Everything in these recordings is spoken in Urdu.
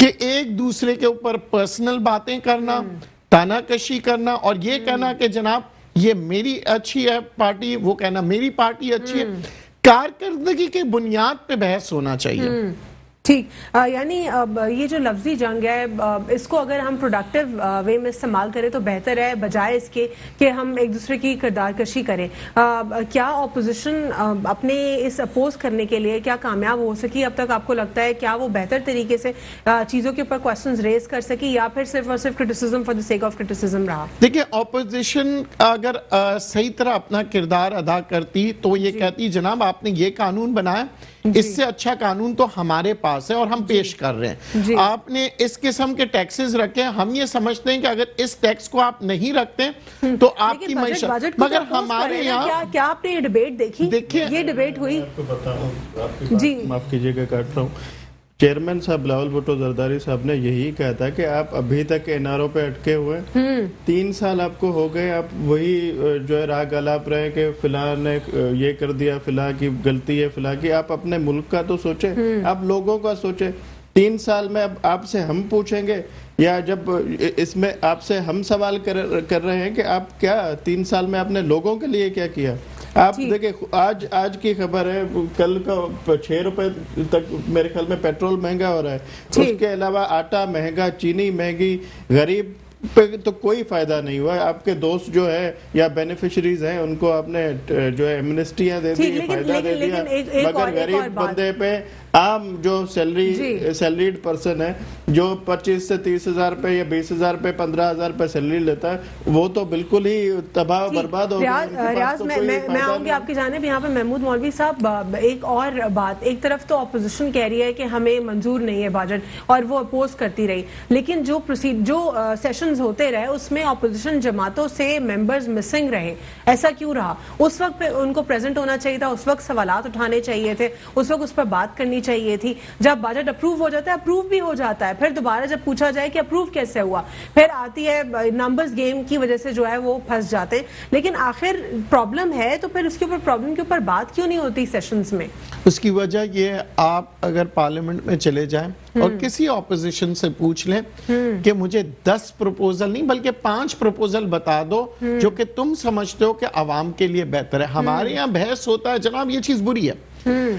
کہ ایک دوسرے کے اوپر پرسنل باتیں کرنا، تانا کشی کرنا، اور یہ کہنا کہ جناب یہ میری اچھی ہے پارٹی، وہ کہنا میری پارٹی اچھی ہے. کارکردگی کے بنیاد پہ بحث ہونا چاہیے. ٹھیک، یعنی یہ جو لفظی جنگ ہے اس کو اگر ہم پروڈکٹیو وے میں استعمال کریں تو بہتر ہے، بجائے اس کے کہ ہم ایک دوسرے کی کردار کشی کریں. کیا اپوزیشن اپنے اس اپوز کرنے کے لیے کیا کامیاب ہو سکی اب تک؟ آپ کو لگتا ہے کیا وہ بہتر طریقے سے چیزوں کے اوپر کوسچنز ریز کر سکی، یا پھر صرف اور صرف criticism for the sake of criticism رہا؟ دیکھیں اپوزیشن اگر صحیح طرح اپنا کردار ادا کرتی تو یہ کہتی جناب آپ نے یہ قانون بنایا، اس سے اچھا قانون تو ہمارے پاس ہے اور ہم پیش کر رہے ہیں. آپ نے اس قسم کے ٹیکسز رکھے، ہم یہ سمجھتے ہیں کہ اگر اس ٹیکس کو آپ نہیں رکھتے تو آپ کی معیشت، مگر ہمارے یہاں کیا آپ نے یہ ڈیبیٹ دیکھی؟ یہ ڈیبیٹ ہوئی؟ آپ کو بتاؤں، جی معاف کیجئے کہ کاٹ رہا ہوں. چیئرمین صاحب بلاول بھٹو زرداری صاحب نے یہی کہا تھا کہ آپ ابھی تک NRO پہ اٹکے ہوئے، 3 سال آپ کو ہو گئے، آپ وہی جو ہے راگ الاپ رہے کہ فلاں نے یہ کر دیا، فلاں کی غلطی ہے، فلاں کی. آپ اپنے ملک کا تو سوچیں، آپ لوگوں کا سوچیں. 3 سال میں اب آپ سے ہم پوچھیں گے، یا جب اس میں آپ سے ہم سوال کر رہے ہیں کہ آپ کیا 3 سال میں آپ نے لوگوں کے لیے کیا کیا. آپ دیکھیں آج کی خبر ہے، کل کا 6 روپے تک میرے خیال میں پیٹرول مہنگا ہو رہا ہے. اس کے علاوہ آٹا مہنگا، چینی مہنگی، غریب پہ تو کوئی فائدہ نہیں ہوا. آپ کے دوست جو ہے یا بینیفیشریز ہیں ان کو آپ نے جو ہے ایمنسٹیاں دے دی، فائدہ دے دیا، مگر غریب بندے پہ، عام جو سیلریڈ پرسن ہے جو 25 سے 30 ہزار روپے یا 20 ہزار روپے 15 ہزار روپے سیلری لیتا ہے، وہ تو بالکل ہی تباہ و برباد ہو گیا. ریاض میں آؤں گی آپ کی جانب. یہاں پہ محمود مولوی صاحب ایک اور بات، ایک طرف تو اپوزیشن کہہ رہی ہے کہ ہمیں منظور نہیں ہے بجٹ اور وہ اپوز کرتی رہی، لیکن جو سیشنز ہوتے رہے اس میں اپوزیشن جماعتوں سے ممبرز مسنگ رہے. ایسا کیوں رہا؟ اس وقت پہ ان کو پریزنٹ ہونا چاہیے تھا، اس وقت سوالات اٹھانے چاہیے تھے، اس وقت اس پر بات کرنی چاہیے تھی. جب بجٹ اپروو ہو جاتا ہے، اپروو بھی ہو جاتا ہے، پھر دوبارہ جب پوچھا جائے کہ اپروو کیسے ہوا، پھر آتی ہے نمبرز گیم کی وجہ سے جو ہے وہ پھنس جاتے ہیں. لیکن آخر پرابلم ہے تو پھر اس کے اوپر پرابلم کے اوپر بات کیوں نہیں ہوتی سیشنز میں؟ اس کی وجہ یہ، آپ اگر پارلیمنٹ میں چلے جائیں اور کسی اپوزیشن سے پوچھ لیں کہ مجھے 10 پروپوزل نہیں بلکہ 5 پروپوزل بتا دو جو کہ تم سمجھتے ہو کہ عوام کے لیے بہتر ہے. ہمارے یہاں بحث ہوتا ہے جناب یہ چیز بری ہے.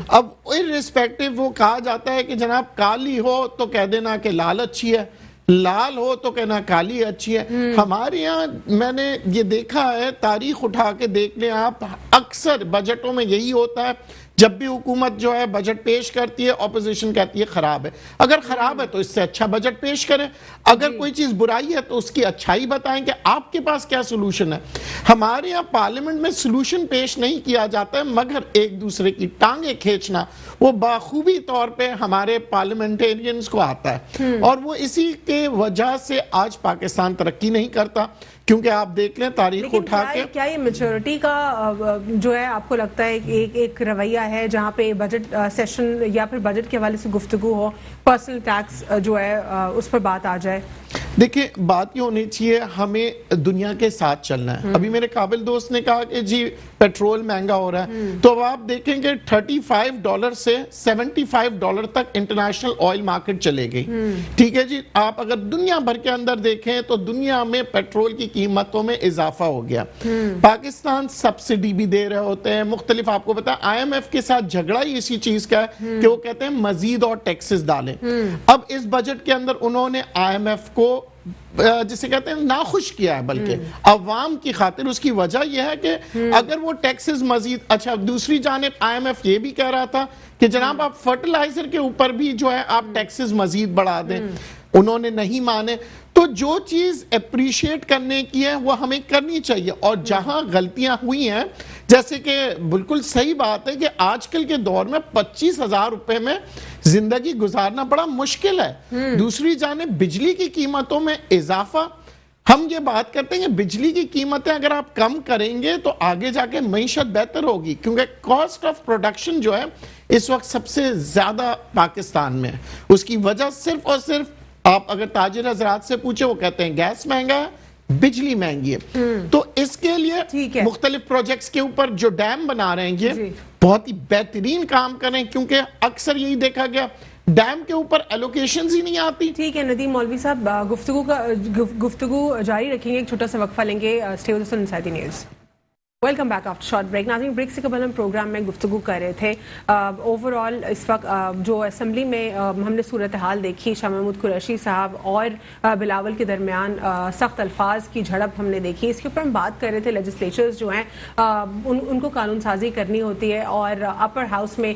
اب irrespective وہ کہا جاتا ہے کہ جناب کالی ہو تو کہہ دینا کہ لال اچھی ہے، لال ہو تو کہنا کالی اچھی ہے. ہمارے یہاں میں نے یہ دیکھا ہے، تاریخ اٹھا کے دیکھ لیں آپ، اکثر بجٹوں میں یہی ہوتا ہے. جب بھی حکومت جو ہے بجٹ پیش کرتی ہے، اپوزیشن کہتی ہے خراب ہے. اگر خراب ہے تو اس سے اچھا بجٹ پیش کریں، اگر کوئی چیز برائی ہے تو اس کی اچھائی بتائیں کہ آپ کے پاس کیا سلوشن ہے. ہمارے یہاں پارلیمنٹ میں سلوشن پیش نہیں کیا جاتا ہے، مگر ایک دوسرے کی ٹانگیں کھینچنا وہ باخوبی طور پہ ہمارے پارلیمنٹیرینز کو آتا ہے. اور وہ اسی کے وجہ سے آج پاکستان ترقی نہیں کرتا. کیونکہ آپ دیکھ لیں تاریخ اٹھا کے، کیا یہ میچورٹی کا جو ہے آپ کو لگتا ہے ایک رویہ ہے جہاں پہ بجٹ سیشن یا پھر بجٹ کے حوالے سے گفتگو ہو، پرسنل ٹیکس جو ہے اس پر بات آ جائے؟ دیکھیں بات یہ ہونی چاہیے ہمیں دنیا کے ساتھ چلنا ہے. ابھی میرے قابل دوست نے کہا کہ جی پیٹرول مہنگا ہو رہا ہے، تو اب آپ دیکھیں کہ $35 سے $75 تک انٹرنیشنل آئل مارکیٹ چلے گئی. ٹھیک ہے جی، آپ اگر دنیا بھر کے اندر دیکھیں تو دنیا میں پیٹرول کی قیمتوں میں اضافہ ہو گیا. پاکستان سبسڈی بھی دے رہے ہوتے ہیں مختلف. آپ کو پتا ہے IMF کے ساتھ جھگڑا ہی اسی چیز کا ہے کہ وہ کہتے ہیں مزید اور ٹیکسز ڈالیں. اب اس بجٹ کے اندر انہوں نے IMF کو جسے کہتے ہیں ناخوش کیا ہے، بلکہ عوام کی خاطر. اس کی وجہ یہ ہے کہ اگر وہ ٹیکسز مزید، اچھا دوسری جانب IMF یہ بھی کہہ رہا تھا کہ جناب آپ فرٹیلائزر کے اوپر بھی جو ہے آپ ٹیکسز مزید بڑھا دیں. انہوں نے نہیں مانے. تو جو چیز اپریشیٹ کرنے کی ہے وہ ہمیں کرنی چاہیے. اور جہاں غلطیاں ہوئی ہیں، جیسے کہ بالکل صحیح بات ہے کہ آج کل کے دور میں 25,000 روپے میں زندگی گزارنا بڑا مشکل ہے. دوسری جانب بجلی کی قیمتوں میں اضافہ. ہم یہ بات کرتے ہیں کہ بجلی کی قیمتیں اگر آپ کم کریں گے تو آگے جا کے معیشت بہتر ہوگی، کیونکہ کاسٹ آف پروڈکشن جو ہے اس وقت سب سے زیادہ پاکستان میں ہے. اس کی وجہ صرف اور صرف آپ اگر تاجر حضرات سے پوچھیں وہ کہتے ہیں گیس مہنگا ہے، بجلی مہنگی ہے. تو اس کے لیے مختلف پروجیکٹس کے اوپر جو ڈیم بنا رہے ہیں یہ بہت ہی بہترین کام کریں، کیونکہ اکثر یہی دیکھا گیا ڈیم کے اوپر ایلوکیشنز ہی نہیں آتی. ٹھیک ہے ندیم مولوی صاحب, گفتگو جاری رکھیں گے, ایک چھوٹا سا وقفہ لیں گے. Stay with us on inside the news. Welcome back after short break. ناظرین, بریک سے قبل ہم پروگرام میں گفتگو کر رہے تھے. اوور آل اس وقت جو اسمبلی میں ہم نے صورتحال دیکھی, شاہ محمود قریشی صاحب اور بلاول کے درمیان سخت الفاظ کی جھڑپ ہم نے دیکھی. اس کے اوپر ہم بات کر رہے تھے لیجسلیچرز جو ہیں ان کو قانون سازی کرنی ہوتی ہے, اور اپر ہاؤس میں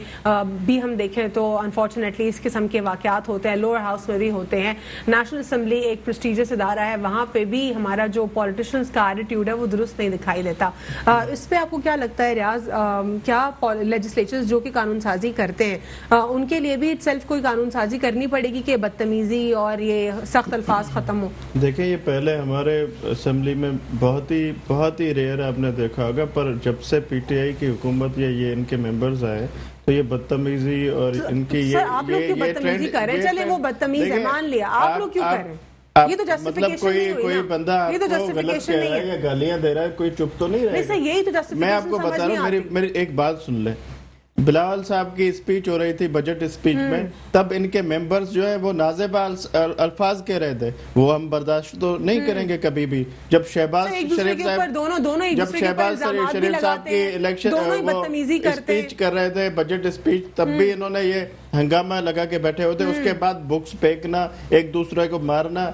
بھی ہم دیکھیں تو انفارچونیٹلی اس قسم کے واقعات ہوتے ہیں, لوور ہاؤس میں بھی ہوتے ہیں. نیشنل اسمبلی ایک پریسٹیجس ادارہ ہے, وہاں پہ بھی ہمارا جو پولیٹیشنز کا ایٹیٹیوڈ ہے وہ درست نہیں دکھائی دیتا. اس پہ آپ کو کیا لگتا ہے ریاض, کیا لیجسلیچرز جو کہ قانون سازی کرتے ہیں ان کے لیے بھی سیلف کوئی قانون سازی کرنی پڑے گی کہ بدتمیزی اور یہ سخت الفاظ ختم ہو؟ دیکھیں, یہ پہلے ہمارے اسمبلی میں بہت ہی ریئر آپ نے دیکھا ہوگا, پر جب سے پی ٹی آئی کی حکومت یا یہ ان کے ممبرز آئے تو یہ بدتمیزی اور ان کی یہ آپ لوگ کیوں بدتمیزی کر رہے ہیں؟ چلے وہ بدتمیز ہے, مان لیا, آپ لوگ کیوں کر رہے ہیں؟ یہ تو جسٹیفیکیشن نہیں ہوئی نا. کوئی بندہ آپ کو غلط کہہ رہا ہے یا گالیاں دے رہا ہے, کوئی چپ تو نہیں رہے گا. یہی تو جسٹیفیکیشن میں آپ کو بتا رہا ہوں, میری ایک بات سن لیں. بلاول صاحب کی اسپیچ ہو رہی تھی بجٹ اسپیچ میں, تب ان کے ممبرز جو ہیں وہ نازیبہ الفاظ کہہ رہے تھے, وہ ہم برداشت تو نہیں کریں گے کبھی بھی. جب شہباز شریف صاحب کی الیکشن اسپیچ کر رہے تھے, بجٹ اسپیچ, تب بھی انہوں نے یہ ہنگامہ لگا کے بیٹھے ہوتے. اس کے بعد بکس پھینکنا, ایک دوسرے کو مارنا,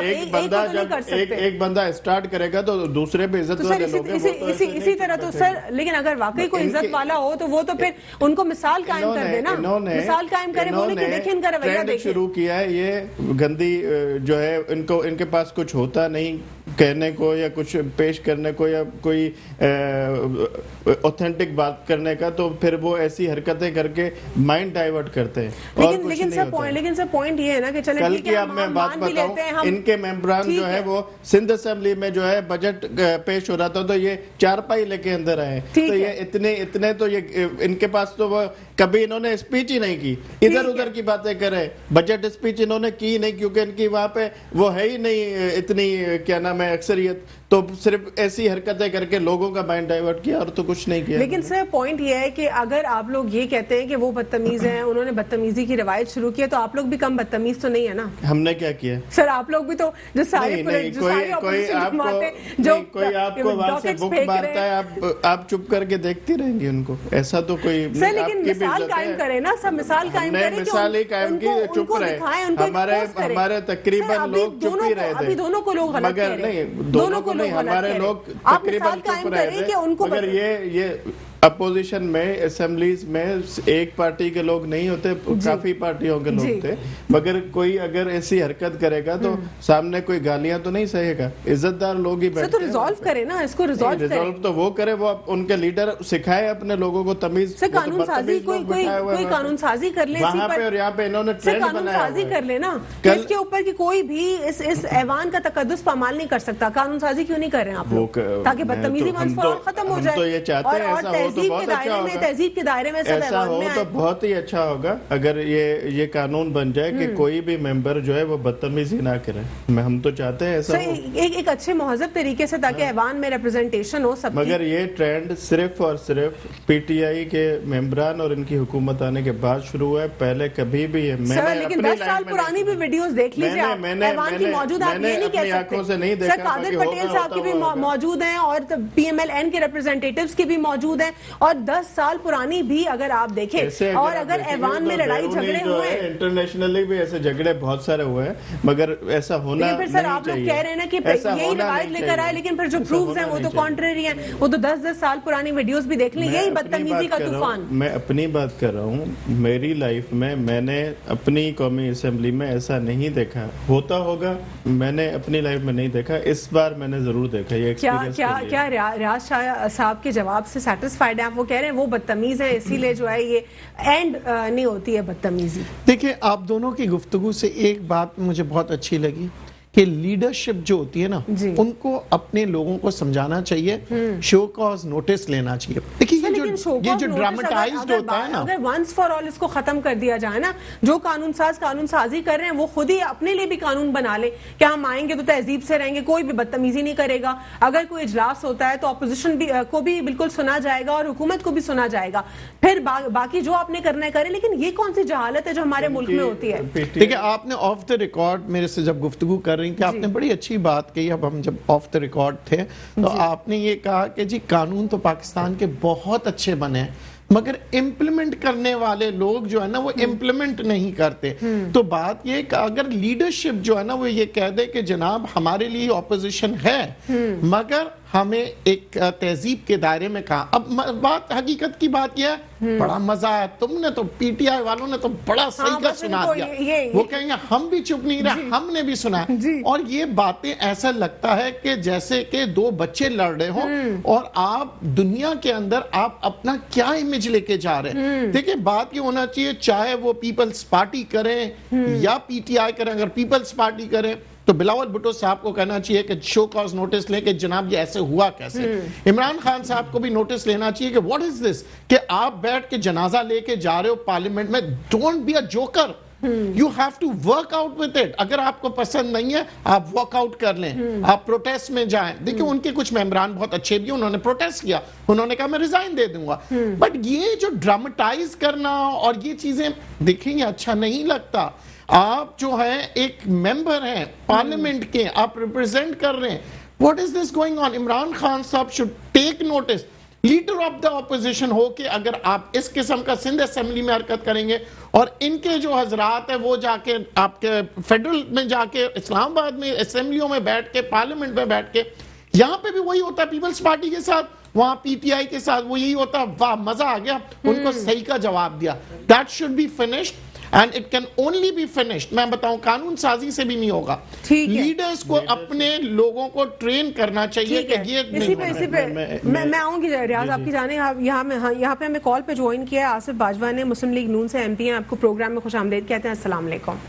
ایک بندہ اسٹارٹ کرے گا تو دوسرے پہ عزت والے لوگ اسی طرح. تو سر لیکن اگر واقعی کوئی عزت والا ہو تو وہ تو پھر ان کو مثال قائم کر دینا, مثال قائم کرے, بولے کہ دیکھیں ان کا رویہ دیکھیں. شروع کیا ہے یہ گندی جو ہے, ان کے پاس کچھ ہوتا نہیں کہنے کو یا کچھ پیش کرنے کو یا کوئی اوتھینٹک بات کرنے کا, تو پھر وہ ایسی حرکتیں کر کے مائنڈ ڈائیورٹ کرتے ہیں. لیکن سر پوائنٹ یہ ہے نا کہ چلے کل کی اب میں بات بتاؤں, ان کے ممبران جو ہے وہ سندھ اسمبلی میں جو ہے بجٹ پیش ہو رہا تھا تو یہ چارپائی لے کے اندر آئے, تو یہ اتنے تو یہ ان کے پاس تو وہ کبھی انہوں نے اسپیچ ہی نہیں کی, ادھر ادھر کی باتیں کرے. بجٹ اسپیچ انہوں نے کی نہیں کیونکہ ان کی وہاں پہ وہ ہے ہی نہیں اتنی کیا نام ہے اکثریت, تو صرف ایسی حرکتیں کر کے لوگوں کا مائنڈ ڈائیورٹ کیا اور تو کچھ نہیں کیا. لیکن سر پوائنٹ یہ ہے کہ اگر آپ لوگ یہ کہتے ہیں کہ وہ بدتمیز ہیں, انہوں نے بدتمیزی کی روایت شروع کی, تو آپ لوگ بھی کم بدتمیز تو نہیں ہے نا. ہم نے کیا کیا سر؟ آپ لوگ بھی تو جو سارے کوئی آپ کو وہاں سے بک مارتا ہے, آپ چپ کر کے دیکھتی رہیں گی ان کو, ایسا تو کوئی. سر لیکن مثال قائم کرے نا, سب مثال قائم کرے, مثال ہی قائم کی, چپ رہے. ہمارے تقریباً لوگ چپ ہی رہے تھے, دونوں کو لوگ غلط کہہ رہے ہیں, دونوں کو لوگ ہمارے لوگ تقریباً چپ رہے تھے. مگر یہ اپوزیشن میں اسمبلیز میں ایک پارٹی کے لوگ نہیں ہوتے, کافی پارٹیوں کے لوگ تھے, مگر کوئی اگر ایسی حرکت کرے گا تو سامنے کوئی گالیاں تو نہیں سہے گا, عزت دار لوگ ہی بیٹھتے ہیں. تو ریزالو کرے نا اس کو, ریزالو تو وہ کرے, وہ ان کے لیڈر سکھائے اپنے لوگوں کو تمیز. قانون سازی کوئی قانون سازی کر لے وہاں پہ, اور یہاں پہ انہوں نے ٹرینڈ بنایا سازی کر لے نا, اس کے اوپر کی کوئی بھی اس ایوان کا تقدس پامال نہیں کر سکتا. قانون سازی کیوں نہیں کر رہے ہیں آپ لوگ, تاکہ بدتمیزی ختم ہو جائے. تو یہ چاہتے ہیں ایسا ہو تو بہت اچھا ہوگا, تہذیب کے دائرے میں ایسا ہو تو بہت ہی اچھا ہوگا اگر یہ قانون بن جائے کہ کوئی بھی ممبر جو ہے وہ بدتمیزی نہ کرے. ہم تو چاہتے ہیں ایسا ہو, ایک اچھے مہذب طریقے سے, تاکہ ایوان میں ریپرزنٹیشن ہو سب. مگر یہ ٹرینڈ صرف اور صرف پی ٹی آئی کے ممبران اور ان کی حکومت آنے کے بعد شروع ہوا ہے, پہلے کبھی بھی ہے. لیکن 10 سال پرانی بھی ویڈیوز دیکھ لیجیے آپ, ایوان کی موجود, آپ یہ نہیں کہہ سکتے. سر قادر پٹیل صاحب کی بھی موجود ہیں, اور پی ایم ایل این کے ریپرزنٹیٹیوز کی بھی موجود ہیں, اور 10 سال پرانی بھی اگر آپ دیکھیں, اور اگر ایوان میں لڑائی جھگڑے ہوئے ہیں, انٹرنیشنلی بھی ایسے جھگڑے بہت سارے ہوئے ہیں, مگر ایسا ہونا نہیں چاہیے. سر آپ لوگ کہہ رہے ہیں نا کہ یہی روایت لے کر آئے, لیکن پھر جو پروفز ہیں وہ تو کانٹریری ہیں, وہ تو 10 سال پرانی ویڈیوز بھی دیکھ لیں. یہی بدتمیزی کا طوفان. میں اپنی بات کر رہا ہوں, میری لائف میں نے اپنی قومی اسمبلی میں ایسا نہیں دیکھا. ہوتا ہوگا, میں نے اپنی لائف میں نہیں دیکھا, اس بار میں نے ضرور دیکھا. یہ کیا ریاض شاہ صاحب کے جواب سے سیٹسفائیڈ ہیں آپ؟ وہ کہہ رہے ہیں وہ بدتمیز ہیں, اسی لیے جو ہے یہ اینڈ نہیں ہوتی ہے بدتمیزی. دیکھیں, آپ دونوں کی گفتگو سے ایک بات مجھے بہت اچھی لگی کہ لیڈرشپ جو ہوتی ہے نا, ان کو اپنے لوگوں کو سمجھانا چاہیے, شو کاز نوٹس لینا چاہیے. دیکھیں, یہ جو جو ڈراماٹائزڈ ہوتا ہے نا، اگر ونس فار آل اس کو ختم کر دیا جائے نا، جو قانون ساز قانون سازی کر رہے ہیں وہ خود ہی اپنے لیے بھی قانون بنا لے کہ ہم آئیں گے تو تہذیب سے رہیں گے، کوئی بھی بدتمیزی نہیں کرے گا، اگر کوئی اجلاس ہوتا ہے تو اپوزیشن کو بھی بالکل سنا جائے گا اور حکومت کو بھی سنا جائے گا، پھر باقی جو آپ نے کرنا ہے کریں. لیکن یہ کون سی جہالت ہے جو ہمارے ملک میں ہوتی ہے؟ دیکھیں آپ نے آف دا ریکارڈ میرے سے جب گفتگو کر رہی تھی، آپ نے بڑی اچھی بات کہی. اب ہم جب آف دا ریکارڈ تھے تو آپ نے یہ کہا کہ جی قانون تو پاکستان کے بہت اچھے بنے ہیں مگر امپلیمنٹ کرنے والے لوگ جو ہے نا وہ امپلیمنٹ نہیں کرتے. تو بات یہ کہ اگر لیڈرشپ جو ہے نا وہ یہ کہہ دے کہ جناب ہمارے لیے اپوزیشن ہے مگر ہمیں ایک تہذیب کے دائرے میں کہا. اب بات حقیقت کی بات یہ ہے، بڑا مزہ آیا، تم نے تو پی ٹی آئی والوں نے تو بڑا صحیح کا سنا دیا. وہ کہیں گے ہم بھی چپ نہیں رہے، ہم نے بھی سنا. اور یہ باتیں ایسا لگتا ہے کہ جیسے کہ دو بچے لڑ رہے ہوں اور آپ دنیا کے اندر آپ اپنا کیا امیج لے کے جا رہے ہیں. دیکھیں بات یہ ہونا چاہیے، چاہے وہ پیپلز پارٹی کریں یا پی ٹی آئی کریں. اگر پیپلز پارٹی کریں تو بلاول بھٹو صاحب کو کہنا چاہیے کہ شو کاز نوٹس لیں کہ جناب یہ ایسے ہوا کیسے. عمران خان صاحب کو بھی نوٹس لینا چاہیے کہ واٹ از دس، کہ آپ بیٹھ کے جنازہ لے کے جا رہے ہو پارلیمنٹ میں. Don't be a joker, you have to work out with it. اگر آپ کو پسند نہیں ہے آپ واک آؤٹ کر لیں، آپ پروٹیسٹ میں جائیں. دیکھیں ان کے کچھ ممبران بہت اچھے بھی، انہوں نے پروٹیسٹ کیا، انہوں نے کہا میں ریزائن دے دوں گا. بٹ یہ جو ڈراماٹائز کرنا اور یہ چیزیں دیکھیں یہ اچھا نہیں لگتا. آپ جو ہے ایک ممبر ہیں پارلیمنٹ کے، آپ ریپرزینٹ کر رہے ہیں. What is this going on? Imran Khan صاحب should take notice. Leader of the opposition ہو کے اگر آپ اس قسم کا سندھ اسمبلی میں حرکت کریں گے اور ان کے جو حضرات ہیں وہ جا کے آپ کے فیڈرل میں جا کے اسلام آباد میں اسمبلیوں میں بیٹھ کے پارلیمنٹ میں بیٹھ کے، یہاں پہ بھی وہی ہوتا ہے پیپلز پارٹی کے ساتھ، وہاں پی ٹی آئی کے ساتھ وہ یہی ہوتا ہے. واہ مزہ آ گیا، ان کو صحیح کا جواب دیا. That should be finished and it can only be finished. میں بتاؤں قانون سازی سے بھی نہیں ہوگا. لیڈرز کو اپنے لوگوں کو ٹرین کرنا چاہیے کہ یہ اسی پہ میں آؤں گی. ریاض آپ کی جانیں یہاں پہ ہمیں کال پہ جوائن کیا ہے آصف باجوہ نے، مسلم لیگ نون سے MP ہیں. آپ کو پروگرام میں خوش آمدید کہتے ہیں. السلام علیکم.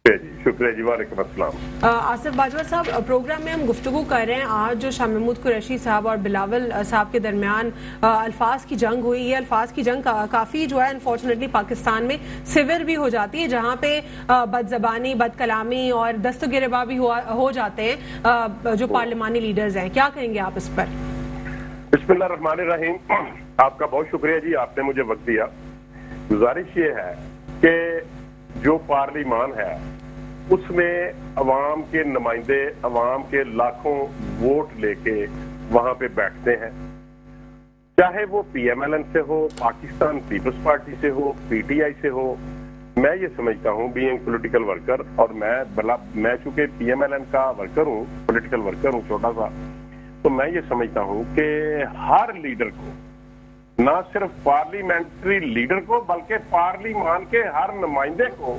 جی شکریہ جی، وعلیکم السلام. آصف باجوہ صاحب، پروگرام میں ہم گفتگو کر رہے ہیں آج جو شاہ محمود قریشی صاحب اور بلاول صاحب کے درمیان الفاظ کی جنگ ہوئی. یہ الفاظ کی جنگ کافی جو ہے انفارچونیٹلی پاکستان میں سیور بھی ہو جاتی ہے، جہاں پہ بد زبانی، بد کلامی اور دست و گریباں بھی ہو جاتے ہیں جو پارلیمانی لیڈرز ہیں. کیا کہیں گے آپ اس پر؟ بسم اللہ الرحمن الرحیم. آپ کا بہت شکریہ جی، آپ نے مجھے وقت دیا. گزارش یہ ہے کہ جو پارلیمان ہے اس میں عوام کے نمائندے عوام کے لاکھوں ووٹ لے کے وہاں پہ بیٹھتے ہیں، چاہے وہ PMLN سے ہو، پاکستان پیپلز پارٹی سے ہو، PTI سے ہو. میں یہ سمجھتا ہوں بینگ پولیٹیکل ورکر، اور میں چونکہ PMLN کا ورکر ہوں، پولیٹیکل ورکر ہوں چھوٹا سا، تو میں یہ سمجھتا ہوں کہ ہر لیڈر کو، نہ صرف پارلیمنٹری لیڈر کو بلکہ پارلیمان کے ہر نمائندے کو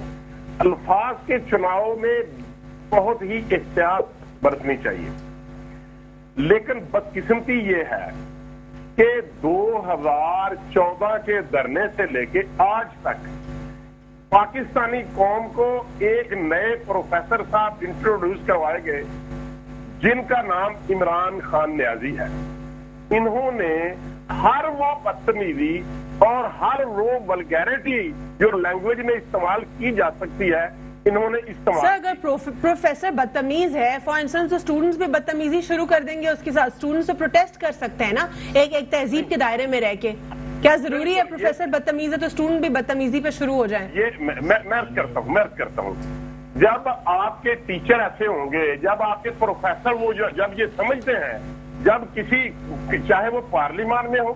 الفاظ کے چناؤ میں بہت ہی احتیاط برتنی چاہیے. لیکن بدقسمتی یہ ہے کہ 2014 کے دھرنے سے لے کے آج تک پاکستانی قوم کو ایک نئے پروفیسر صاحب انٹروڈیوس کروائے گئے جن کا نام عمران خان نیازی ہے. انہوں نے ہر وہ بدتمیزی اور ہر وہ ولگیرٹی جو لینگویج میں استعمال کی جا سکتی ہے انہوں نے استعمال. سر اگر پروفیسر بدتمیز ہے فار انسٹنس تو اسٹوڈنٹس بھی بدتمیزی شروع کر دیں گے اس کے ساتھ. اسٹوڈنٹس تو پروٹیسٹ کر سکتے ہیں نا ایک تہذیب کے دائرے میں رہ کے. کیا ضروری ہے پروفیسر بدتمیز ہے تو اسٹوڈنٹ بھی بدتمیزی پہ شروع ہو جائیں؟ یہ میں عرض کرتا ہوں جب آپ کے ٹیچر ایسے ہوں گے، جب آپ کے پروفیسر وہ جب یہ سمجھتے ہیں، جب کسی چاہے وہ پارلیمان میں ہو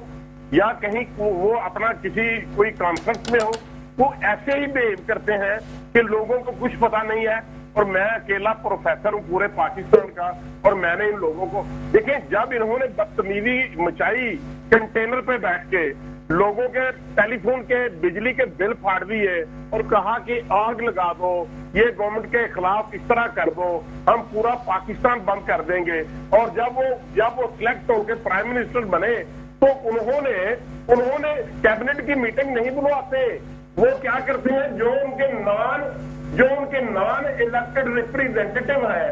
یا کہیں وہ اپنا کسی کوئی کانفرنس میں ہو، وہ ایسے ہی بہیو کرتے ہیں کہ لوگوں کو کچھ پتا نہیں ہے اور میں اکیلا پروفیسر ہوں پورے پاکستان کا اور میں نے ان لوگوں کو. دیکھیں جب انہوں نے بدتمیزی مچائی کنٹینر پہ بیٹھ کے، لوگوں کے ٹیلی فون کے بجلی کے بل پھاڑ دیے اور کہا کہ آگ لگا دو، یہ گورنمنٹ کے خلاف اس طرح کر دو، ہم پورا پاکستان بند کر دیں گے. اور جب وہ سلیکٹ ہو کے پرائم منسٹر بنے تو انہوں نے کیبنٹ کی میٹنگ نہیں بلواتے. وہ کیا کرتے ہیں جو ان کے نان الیکٹڈ ریپریزنٹیٹیو ہے،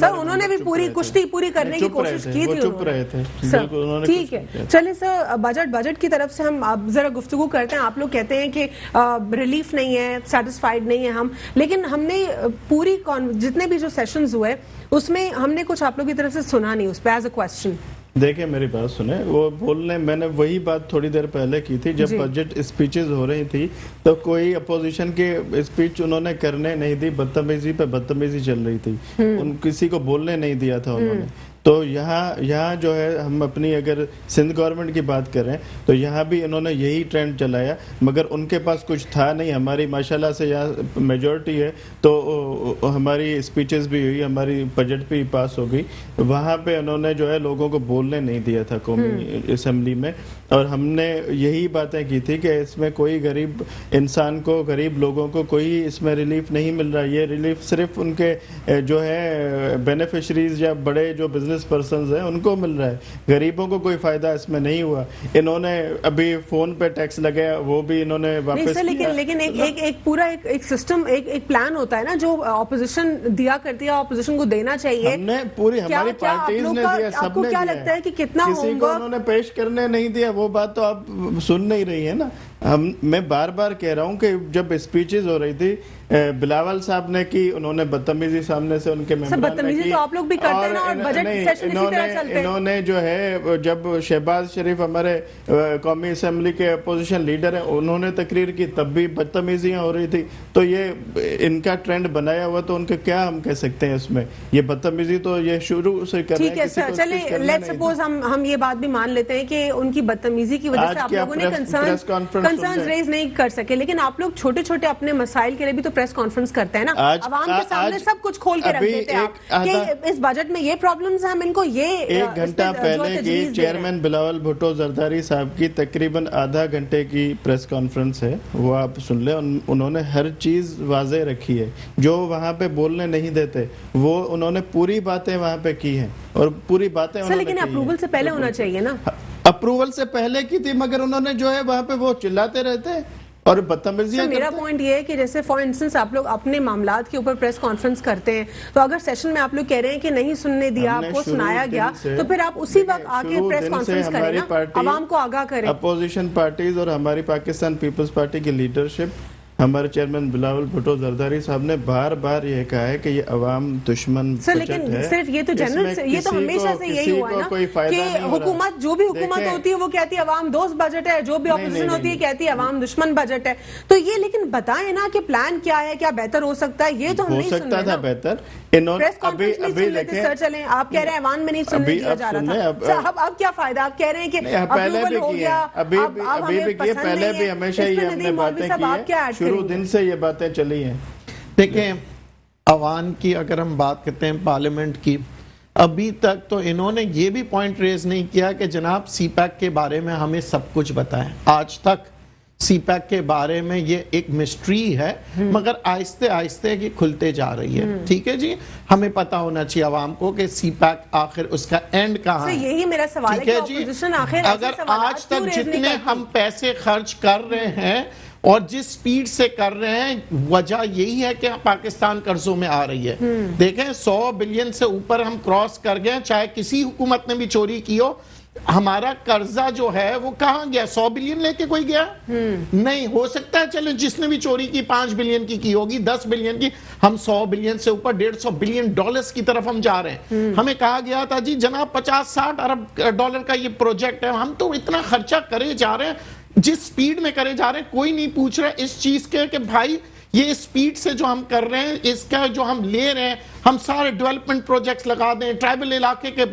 سر انہوں نے بھی پوری کشتی پوری کرنے کی کوشش کی تھی. چپ رہے تھے. ٹھیک ہے چلیں سر, بجٹ کی طرف سے ہم ذرا گفتگو کرتے ہیں. آپ لوگ کہتے ہیں کہ ریلیف نہیں ہے, سیٹسفائیڈ نہیں ہے ہم, لیکن ہم نے پوری جتنے بھی جو سیشنز ہوئے اس میں ہم نے کچھ آپ لوگ کی طرف سے سنا نہیں اس پہ ایز اے کوسچن. دیکھیں میری بات سنیں, وہ بولنے میں نے وہی بات تھوڑی دیر پہلے کی تھی جب بجٹ اسپیچز ہو رہی تھی تو کوئی اپوزیشن کی اسپیچ انہوں نے کرنے نہیں دی, بدتمیزی پہ بدتمیزی چل رہی تھی, ان کسی کو بولنے نہیں دیا تھا انہوں نے. تو یہاں جو ہے ہم اپنی اگر سندھ گورنمنٹ کی بات کریں تو یہاں بھی انہوں نے یہی ٹرینڈ چلایا, مگر ان کے پاس کچھ تھا نہیں. ہماری ماشاءاللہ سے یہاں میجورٹی ہے تو ہماری اسپیچز بھی ہوئی, ہماری بجٹ بھی پاس ہو گئی. وہاں پہ انہوں نے جو ہے لوگوں کو بولنے نہیں دیا تھا قومی اسمبلی میں, اور ہم نے یہی باتیں کی تھی کہ اس میں کوئی غریب انسان کو, غریب لوگوں کو کوئی اس میں ریلیف نہیں مل رہا. یہ ریلیف صرف ان کے جو ہے بینیفیشریز یا بڑے جو بزنس پرسنز ہیں ان کو مل رہا ہے, غریبوں کو کوئی فائدہ اس میں نہیں ہوا. انہوں نے ابھی فون پہ ٹیکس لگایا, وہ بھی انہوں نے واپس کیا. لیکن ایک پورا ایک سسٹم, ایک پلان ہوتا ہے نا جو اپوزیشن دیا کرتی ہے, اپوزیشن کو دینا چاہیے. ہم نے پوری, ہماری پارٹیز نے دیا, آپ کو کیا لگتا ہے کہ کتنا کسی کو انہوں نے پیش کرنے نہیں دیا؟ وہ بات تو آپ سن نہیں رہی ہے نا. میں بار بار کہہ رہا ہوں کہ جب اسپیچز ہو رہی تھی بلاول صاحب نے کی, انہوں نے بدتمیزی سامنے سے ان کے ممبران نے کی, تو آپ لوگ بھی کرتے ہیں نا, اور بجٹ سیشن اسی طرح چلتے ہیں. انہوں نے جو ہے جب شہباز شریف ہمارے قومی اسمبلی کے اپوزیشن لیڈر ہیں, انہوں نے تقریر کی تب بھی بدتمیزیاں ہو رہی تھی. تو یہ ان کا ٹرینڈ بنایا ہوا, تو ان کے کیا ہم کہہ سکتے ہیں اس میں؟ یہ بدتمیزی تو یہ شروع سے کر رہے ہیں. ٹھیک ہے سر, چلیں لیٹ سپوز ہم یہ بات بھی مان لیتے ہیں کہ ان کی بدتمیزی کی وجہ سے آپ لوگوں نے کنسرنز ریز نہیں کر سکے, لیکن آپ لوگ چھوٹے چھوٹے اپنے مسائل کے لیے بھی تو پریس کانفرنس کرتے ہیں نا, عوام کے سامنے سب کچھ کھول کے رکھ دیتے ہیں آپ کہ اس بجٹ میں یہ پرابلمز ہیں, ہم ان کو یہ. 1 گھنٹہ پہلے کی چیئرمین بلاول بھٹو زرداری صاحب کی تقریباً آدھا گھنٹے کی پریس کانفرنس ہے, وہ آپ سن لیں. انہوں نے ہر چیز واضح رکھی ہے, جو وہاں پہ بولنے نہیں دیتے وہ انہوں نے پوری باتیں وہاں پہ کی ہیں, اور پوری باتیں انہوں نے کی ہیں. لیکن اپروول سے پہلے ہونا چاہیے نا. اپروول سے پہلے کی تھی, مگر انہوں نے جو ہے وہاں پہ وہ چلاتے رہتے ہیں اور بدتمیزیاں کرتے ہیں. میرا پوائنٹ یہ ہے کہ جیسے فار انسٹنس آپ لوگ اپنے معاملات کے اوپر پریس کانفرنس کرتے ہیں, تو اگر سیشن میں آپ لوگ کہہ رہے ہیں کہ نہیں سننے دیا, آپ کو سنایا گیا, تو پھر آپ اسی وقت آ کے پریس کانفرنس کریں نا, عوام کو آگاہ کریں. اپوزیشن پارٹیز اور ہماری پاکستان پیپلز پارٹی کی لیڈرشپ, ہمارے چیئرمین بلاول بھٹو زرداری صاحب نے بار بار یہ کہا ہے کہ یہ عوام دشمن بجٹ ہے. لیکن صرف یہ تو جنرل, یہ تو ہمیشہ سے یہی ہوا ہے نا کہ حکومت, جو بھی حکومت ہوتی ہے وہ کہتی ہے عوام دوست بجٹ ہے, جو بھی اپوزیشن ہوتی ہے کہتی ہے عوام دشمن بجٹ ہے. تو یہ لیکن بتائیں نا کہ پلان کیا ہے, کیا بہتر ہو سکتا ہے, یہ تو ہم نہیں سن رہے. ہو سکتا تھا بہتر. پریس کانفرنس نہیں سن لیتے سر. چلیں آپ کہہ رہے ہیں ایوان میں نہیں سننے دیا جا رہا تھا, اب کیا فائدہ؟ آپ کہہ رہے ہیں کہ اپروول ہو گیا, اب ہمیں پسند نہیں ہے. ہمیشہ یہ ہم نے باتیں کی ہیں, شروع دن سے یہ باتیں چلی ہیں. دیکھیں عوام کی اگر ہم بات کرتے ہیں پارلیمنٹ کی, ابھی تک تو انہوں نے یہ بھی پوائنٹ ریز نہیں کیا کہ جناب سی پیک کے بارے میں ہمیں سب کچھ بتائیں. آج تک سی پیک کے بارے میں یہ ایک مسٹری ہے, مگر آہستہ آہستہ یہ کھلتے جا رہی ہے. ٹھیک ہے جی, ہمیں پتا ہونا چاہیے عوام کو کہ سی پیک آخر اس کا اینڈ کہاں ہے. یہی میرا سوال ہے کہ اپوزیشن آخر اگر آج تک جتنے ہم پیسے خرچ کر رہے ہیں اور جس سپیڈ سے کر رہے ہیں, وجہ یہی ہے کہ پاکستان قرضوں میں آ رہی ہے. دیکھیں 100 بلین سے اوپر ہم کراس کر گئے, چاہے کسی حکومت نے بھی چوری کی ہو. ہمارا قرضہ جو ہے وہ کہاں گیا؟ 100 بلین لے کے کوئی گیا نہیں. ہو سکتا ہے چلے جس نے بھی چوری کی 5 بلین کی ہوگی, 10 بلین کی, ہم 100 بلین سے اوپر 150 بلین ڈالرز کی طرف ہم جا رہے ہیں. ہمیں کہا گیا تھا جی جناب 50-60 ارب ڈالر کا یہ پروجیکٹ ہے, ہم تو اتنا خرچہ کرے جا رہے ہیں, جس سپیڈ میں کرے جا رہے ہیں. کوئی نہیں پوچھ رہے اس چیز کے کہ بھائی یہ سپیڈ سے جو ہم کر رہے ہیں, اس کا جو ہم لے رہے ہیں, ہم سارے ڈیولپمنٹ پروجیکٹس لگا دیں, ٹرائبل علاقے کے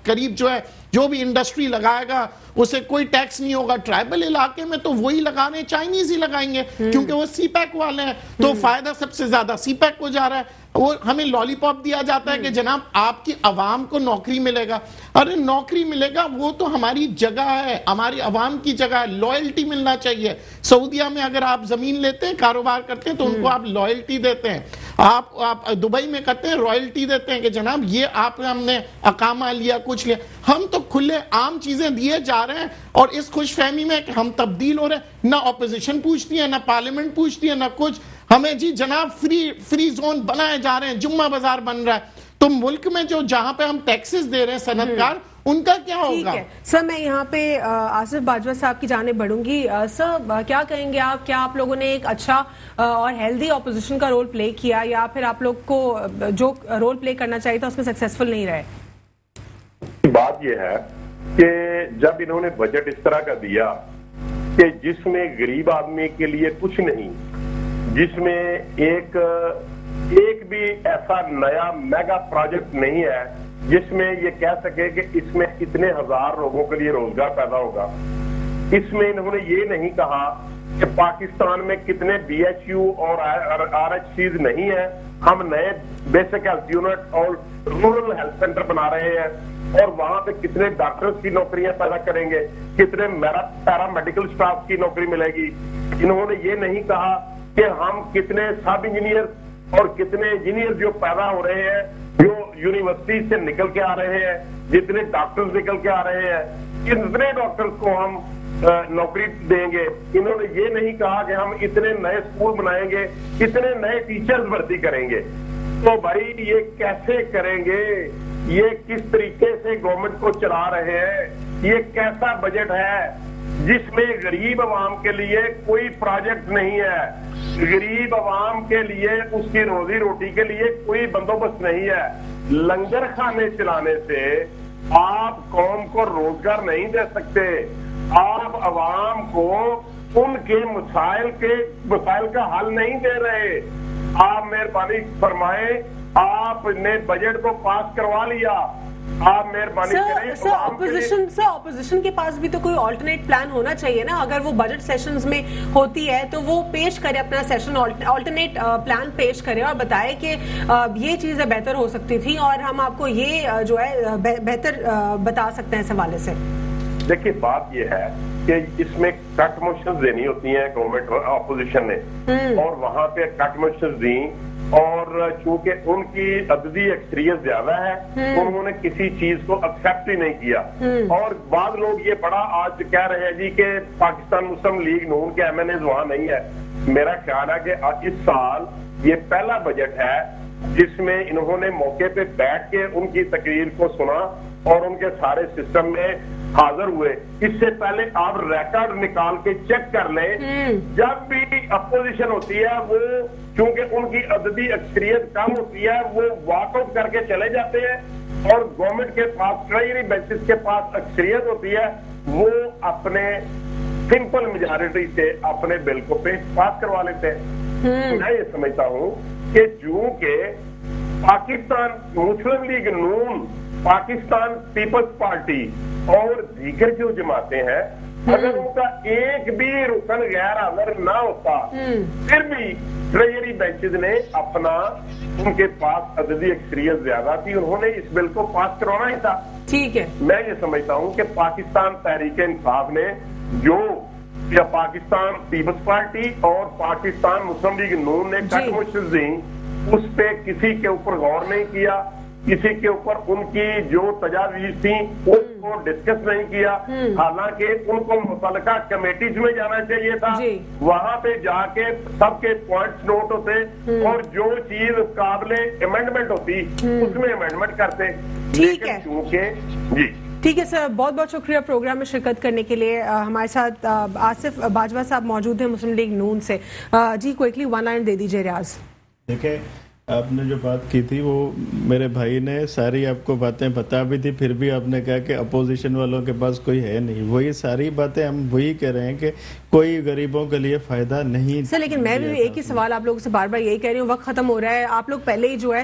قریب جو ہے جو بھی انڈسٹری لگائے گا اسے کوئی ٹیکس نہیں ہوگا. ٹرائبل علاقے میں تو وہی لگانے ہیں, چائنیز ہی لگائیں گے کیونکہ وہ سی پیک والے ہیں, تو فائدہ سب سے زیادہ سی پیک کو جا رہا ہے. وہ ہمیں لالی پاپ دیا جاتا ہے کہ جناب آپ کی عوام کو نوکری ملے گا. ارے نوکری ملے گا وہ تو ہماری جگہ ہے, ہماری عوام کی جگہ ہے, لائلٹی ملنا چاہیے. سعودیہ میں اگر آپ زمین لیتے ہیں, کاروبار کرتے ہیں, تو ان کو آپ لائلٹی دیتے ہیں. آپ دبئی میں کرتے ہیں, رائلٹی دیتے ہیں کہ جناب یہ آپ ہم نے اقامہ لیا, کچھ لیا. ہم تو کھلے عام چیزیں دیے جا رہے ہیں, اور اس خوش فہمی میں کہ ہم تبدیل ہو رہے ہیں. نہ اپوزیشن پوچھتی ہے, نہ پارلیمنٹ پوچھتی ہے, نہ کچھ. ہمیں جی جناب فری زون بنائے جا رہے ہیں، جمعہ بازار بن رہا ہے، تو ملک میں جہاں پہ ہم ٹیکسز دے رہے ہیں صنعت کار، ان کا کیا ہوگا؟ سر میں یہاں پہ آصف باجوہ صاحب کی جانب بڑھوں گی. سر کیا کہیں گے آپ، کیا آپ لوگوں نے ایک اچھا اور ہیلدی اپوزیشن کا رول پلے کیا، یا پھر آپ لوگ کو جو رول پلے کرنا چاہیے تھا اس میں سکسیسفل نہیں رہے؟ بات یہ ہے کہ جب انہوں نے بجٹ اس طرح کا دیا کہ جس میں غریب آدمی کے لیے کچھ نہیں، جس میں ایک بھی ایسا نیا میگا پروجیکٹ نہیں ہے جس میں یہ کہہ سکے کہ اس میں اتنے ہزار لوگوں کے لیے روزگار پیدا ہوگا، اس میں انہوں نے یہ نہیں کہا کہ پاکستان میں کتنے بی ایچ یو اور آر ایچ سیز نہیں ہیں، ہم نئے بیسک ہیلتھ یونٹ اور رورل ہیلتھ سینٹر بنا رہے ہیں اور وہاں پہ کتنے ڈاکٹرز کی نوکریاں پیدا کریں گے، کتنے پیرا میڈیکل سٹاف کی نوکری ملے گی. انہوں نے یہ نہیں کہا کہ ہم کتنے سب انجینئر اور کتنے انجینئر جو پیدا ہو رہے ہیں، جو یونیورسٹی سے نکل کے آ رہے ہیں، جتنے ڈاکٹرز نکل کے آ رہے ہیں، کتنے ڈاکٹرز کو ہم نوکری دیں گے. انہوں نے یہ نہیں کہا کہ ہم اتنے نئے اسکول بنائیں گے، اتنے نئے ٹیچرز بھرتی کریں گے. تو بھائی یہ کیسے کریں گے؟ یہ کس طریقے سے گورنمنٹ کو چلا رہے ہیں؟ یہ کیسا بجٹ ہے جس میں غریب عوام کے لیے کوئی پروجیکٹ نہیں ہے، غریب عوام کے لیے اس کی روزی روٹی کے لیے کوئی بندوبست نہیں ہے. لنگر خانے چلانے سے آپ قوم کو روزگار نہیں دے سکتے، آپ عوام کو ان کے مسائل کا حل نہیں دے رہے. آپ مہربانی فرمائیں، آپ نے بجٹ کو پاس کروا لیا، آپ مہربانی کریں. سر اپوزیشن کے پاس بھی تو کوئی آلٹرنیٹ پلان ہونا چاہیے نا. اگر وہ بجٹ سیشنز میں ہوتی ہے تو وہ پیش کرے اپنا سیشن، آلٹرنیٹ پلان پیش کرے اور بتائے کہ یہ چیزیں بہتر ہو سکتی تھی اور ہم آپ کو یہ جو ہے بہتر بتا سکتے ہیں اس حوالے سے. دیکھیے بات یہ ہے کہ اس میں کٹ موشنز دینی ہوتی ہیں گورنمنٹ اپوزیشن نے، اور وہاں پہ کٹ موشنز دیں، اور چونکہ ان کی عددی اکثریت زیادہ ہے انہوں نے کسی چیز کو ایکسپٹ ہی نہیں کیا. اور بعض لوگ یہ بڑا آج کہہ رہے ہیں جی کہ پاکستان مسلم لیگ نون کے ایم این ایز وہاں نہیں ہے. میرا خیال ہے کہ اس سال یہ پہلا بجٹ ہے جس میں انہوں نے موقع پہ بیٹھ کے ان کی تقریر کو سنا اور ان کے سارے سسٹم میں حاضر ہوئے. اس سے پہلے آپ ریکارڈ نکال کے چیک کر لیں، جب بھی اپوزیشن ہوتی ہے وہ چونکہ ان کی عددی اکثریت کم ہوتی ہے وہ واک آؤٹ کر کے چلے جاتے ہیں، اور گورنمنٹ کے پاس ٹریجری بینچز کے پاس اکثریت ہوتی ہے، وہ اپنے سمپل میجارٹی سے اپنے بل کو پاس کروا لیتے ہیں. میں یہ سمجھتا ہوں کہ جو کہ پاکستان مسلم لیگ نون، پاکستان پیپلز پارٹی اور دیگر جو جماعتیں ہیں، اگر ان کا ایک بھی رکن غیر حاضر نہ ہوتا پھر بھی ٹریجری بینچز نے اپنا، ان کے پاس عددی اکثریت زیادہ تھی، انہوں نے اس بل کو پاس کروانا ہی تھا. ٹھیک ہے. میں یہ سمجھتا ہوں کہ پاکستان تحریک انصاف نے جو یا پاکستان پیپلز پارٹی اور پاکستان مسلم لیگ نون نے کٹ موشنز دیں، اس پہ کسی کے اوپر غور نہیں کیا، کسی کے اوپر ان کی جو تجاویز تھیں اس کو ڈسکس نہیں کیا. حالانکہ ان کو متعلقہ کمیٹیز میں جانا چاہیے تھا، وہاں پہ جا کے سب کے پوائنٹس نوٹ ہوتے اور جو چیز قابل امینڈمنٹ ہوتی اس میں امینڈمنٹ کرتے. ٹھیک ہے، جی ٹھیک ہے سر، بہت بہت شکریہ پروگرام میں شرکت کرنے کے لیے. ہمارے ساتھ آصف باجوہ صاحب موجود ہیں مسلم لیگ نون سے. جی کوئکلی ون لائن دے دیجیے ریاض. دیکھیں آپ نے جو بات کی تھی وہ میرے بھائی نے ساری آپ کو باتیں بتا بھی تھی، پھر بھی آپ نے کہا کہ اپوزیشن والوں کے پاس کوئی ہے نہیں. وہی ساری باتیں ہم وہی کہہ رہے ہیں کہ کوئی غریبوں کے لیے فائدہ نہیں. سر لیکن میں بھی ایک ہی سوال آپ لوگوں سے بار بار یہی کہہ رہی ہوں، وقت ختم ہو رہا ہے. آپ لوگ پہلے ہی جو ہے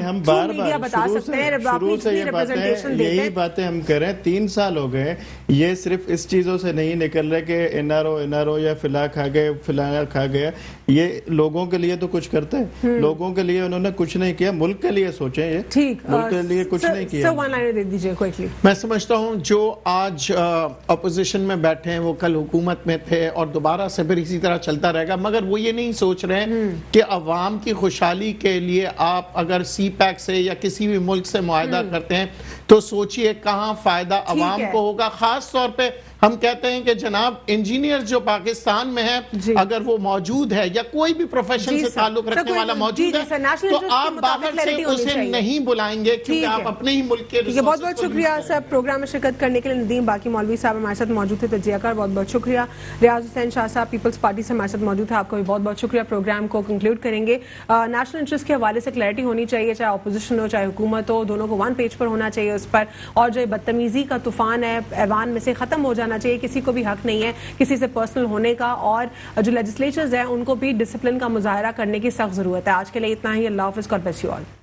ہم بار میڈیا بتا سکتے ہیں، شروع سے یہی باتیں ہم کہہ رہے ہیں. 3 سال ہو گئے، یہ صرف اس چیزوں سے نہیں نکل رہے کہ این آر او یا فلاں کھا گئے فلاں کھا گیا. یہ لوگوں کے لیے تو کچھ کرتے ہیں، لوگوں کے لیے انہوں نے کچھ نہیں کیا. ملک کے لیے سوچیں، یہ ٹھیک ملک کے لیے کچھ نہیں کیا. میں سمجھتا ہوں جو آج اپوزیشن میں بیٹھے ہیں وہ کل حکومت میں تھے اور دوبارہ سے پھر اسی طرح چلتا رہے گا، مگر وہ یہ نہیں سوچ رہے کہ عوام کی خوشحالی کے لیے آپ اگر سی پیک سے یا کسی بھی ملک سے معاہدہ کرتے ہیں تو سوچئے کہاں فائدہ عوام کو ہوگا. خاص طور پہ ہم کہتے ہیں کہ جناب انجینئر جو پاکستان میں ہے جی اگر وہ موجود ہے یا کوئی بھی پروفیشن جی سے سر، تعلق سر رکھنے کوئی- والا جی موجود جی سر، ہے نیشنل تو انٹرسٹ کی آپ مطابق باہر سے clarity ہونی اسے چاہیے۔ نہیں بلائیں گے ٹھیک کیونکہ ہے۔ آپ اپنے ہی ملک کے ٹھیک ہے، بہت resources بہت کو شکریہ use سر پروگرام میں شرکت کرنے کے لیے۔ ندیم باقی مولوی صاحب ہمارے ساتھ موجود تھے، تجزیہ کار، بہت بہت شکریہ۔ ریاض حسین شاہ صاحب پیپلز پارٹی سے ہمارے ساتھ موجود تھے، آپ کا بھی بہت بہت شکریہ۔ پروگرام کو کنکلوڈ کریں گے، نیشنل انٹرسٹ کے حوالے سے کلیئرٹی ہونی چاہیے، چاہے اپوزیشن ہو چاہے حکومت ہو، دونوں کو ون پیج پر ہونا چاہیے اس پر، اور جو بدتمیزی کا طوفان ہے ایوان میں سے ختم ہو جانا چاہیے۔ کسی کو بھی حق نہیں ہے کسی سے پرسنل ہونے کا، اور جو لیجسلیچرز ہیں ان کو بھی ڈسپلن کا مظاہرہ کرنے کی سخت ضرورت ہے۔ آج کے لیے اتنا ہی، اللہ حافظ، گاڈ بلیس یو آل۔